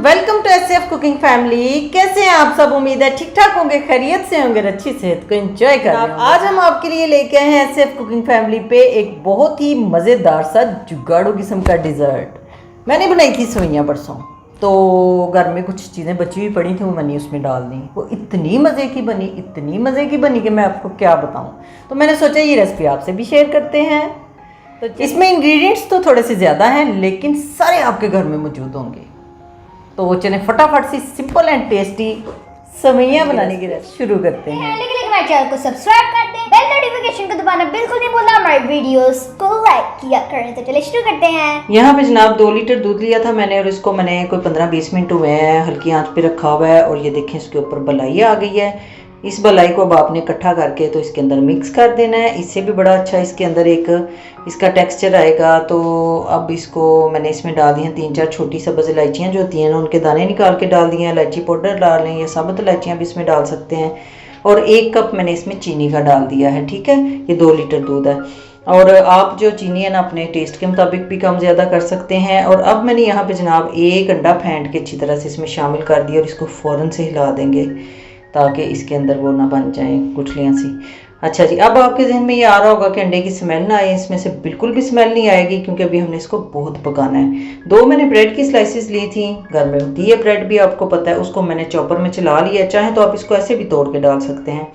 Welcome to SF cooking family. कैसे हैं आप सब? उम्मीद है ठीक ठाक होंगे, खैरियत से होंगे, अच्छी सेहत को एंजॉय कर रहे होंगे। आज हम आपके लिए लेके आए हैं एसएफ कुकिंग फैमिली पे एक बहुत ही मज़ेदार सा जुगाड़ू किस्म का डिज़र्ट। मैंने बनाई थी सेवइयां परसों, तो घर में कुछ चीज़ें बची हुई पड़ी थी, वो मैंने उसमें डाल दी। वो इतनी मज़े की बनी, इतनी मज़े की बनी कि मैं आपको क्या बताऊँ। तो मैंने सोचा ये रेसिपी आपसे भी शेयर करते हैं। तो इसमें इंग्रेडिएंट्स तो थोड़े से ज़्यादा हैं, लेकिन सारे आपके घर में मौजूद होंगे। तो चलें फटाफट से सिंपल एंड टेस्टी सेवइयां बनाने की रेसिपी शुरू करते हैं। लेकिन हमारे चैनल को सब्सक्राइब कर दें, बेल नोटिफिकेशन को दबाना बिल्कुल नहीं भूलना, हमारे वीडियोस को लाइक किया करें। तो चलिए शुरू करते हैं। यहाँ पे जनाब 2 लीटर दूध लिया था मैंने, और इसको मैंने कोई 15-20 मिनट हुए हैं हल्की आंच पे रखा हुआ है। और ये देखें इसके ऊपर बलाई आ गई है। इस बलाई को अब आपने इकट्ठा करके तो इसके अंदर मिक्स कर देना है। इससे भी बड़ा अच्छा इसके अंदर एक इसका टेक्सचर आएगा। तो अब इसको मैंने इसमें डाल दिए हैं 3-4 छोटी सब्ज़ इलायचियाँ जो होती हैं ना, उनके दाने निकाल के डाल दिए हैं। इलायची पाउडर डाल लें या साबुत इलायचियाँ भी इसमें डाल सकते हैं। और 1 कप मैंने इसमें चीनी का डाल दिया है। ठीक है, ये 2 लीटर दूध है। और आप जो चीनी है ना अपने टेस्ट के मुताबिक भी कम ज़्यादा कर सकते हैं। और अब मैंने यहाँ पे जनाब 1 अंडा फेंट के अच्छी तरह से इसमें शामिल कर दिया, और इसको फ़ौरन से हिला देंगे ताकि इसके अंदर वो ना बन जाए गुठलियाँ सी। अच्छा जी, अब आपके जहन में ये आ रहा होगा कि अंडे की स्मेल ना आए। इसमें से बिल्कुल भी स्मेल नहीं आएगी, क्योंकि अभी हमने इसको बहुत पकाना है। 2 मैंने ब्रेड की स्लाइसेस ली थी, घर में होती है ब्रेड भी, आपको पता है। उसको मैंने चॉपर में चला लिया, चाहे तो आप इसको ऐसे भी तोड़ के डाल सकते हैं,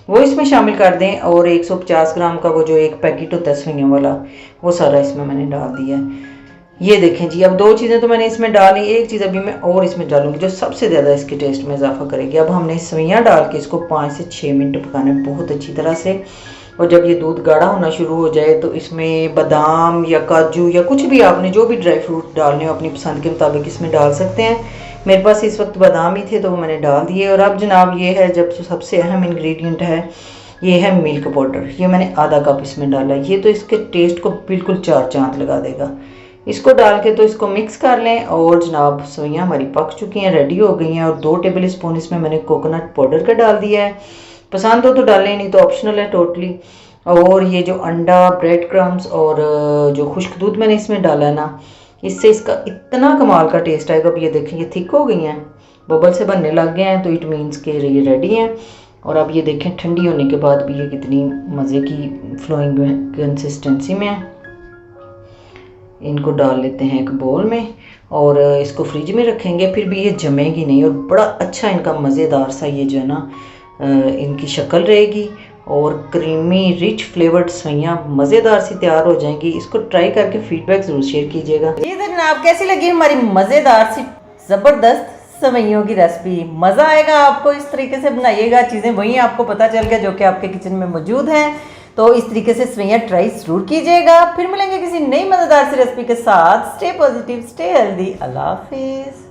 वो इसमें शामिल कर दें। और 150 ग्राम का वो जो एक पैकेट होता है सेवइयों वाला, वो सारा इसमें मैंने डाल दिया है। ये देखें जी, अब 2 चीज़ें तो मैंने इसमें डाली, एक चीज़ अभी मैं और इसमें डालूंगी जो सबसे ज़्यादा इसके टेस्ट में इजाफा करेगी। अब हमने सेवइयां डाल के इसको 5 से 6 मिनट पकाना है बहुत अच्छी तरह से। और जब ये दूध गाढ़ा होना शुरू हो जाए तो इसमें बादाम या काजू या कुछ भी आपने जो भी ड्राई फ्रूट डालने हो अपनी पसंद के मुताबिक इसमें डाल सकते हैं। मेरे पास इस वक्त बादाम ही थे तो वो मैंने डाल दिए। और अब जनाब ये है जब सबसे अहम इंग्रेडिएंट है, ये है मिल्क पाउडर। ये मैंने आधा कप इसमें डाला। ये तो इसके टेस्ट को बिल्कुल 4 चांद लगा देगा। इसको डाल के तो इसको मिक्स कर लें। और जनाब सेवइयां हमारी पक चुकी हैं, रेडी हो गई हैं। और 2 टेबल स्पून इसमें मैंने कोकोनट पाउडर का डाल दिया है। पसंद हो तो डालें, नहीं तो ऑप्शनल है टोटली। और ये जो अंडा, ब्रेड क्रम्स और जो खुश्क दूध मैंने इसमें डाला है ना, इससे इसका इतना कमाल का टेस्ट आएगा। अब ये देखें ये थिक हो गई हैं, बबल से बनने लग गए हैं, तो इट मीन्स के ये रेडी हैं। और अब ये देखें ठंडी होने के बाद भी ये कितनी मज़े की फ्लोइंग कंसिस्टेंसी में है। इनको डाल लेते हैं एक बोल में और इसको फ्रिज में रखेंगे, फिर भी ये जमेगी नहीं। और बड़ा अच्छा इनका मज़ेदार सा ये जो है ना इनकी शक्ल रहेगी। और क्रीमी रिच फ्लेवर्ड सेवइयां मज़ेदार सी तैयार हो जाएंगी। इसको ट्राई करके फीडबैक ज़रूर शेयर कीजिएगा। जी जनाब, कैसी लगी हमारी मज़ेदार सी ज़बरदस्त सेवइयों की रेसिपी? मज़ा आएगा आपको, इस तरीके से बनाइएगा। चीज़ें वही आपको पता चल गया जो कि आपके किचन में मौजूद हैं। तो इस तरीके से सेवइयां ट्राई जरूर कीजिएगा। फिर मिलेंगे किसी नई मज़ेदार सी रेसिपी के साथ। Stay positive, stay healthy. अल्लाह हाफिज़।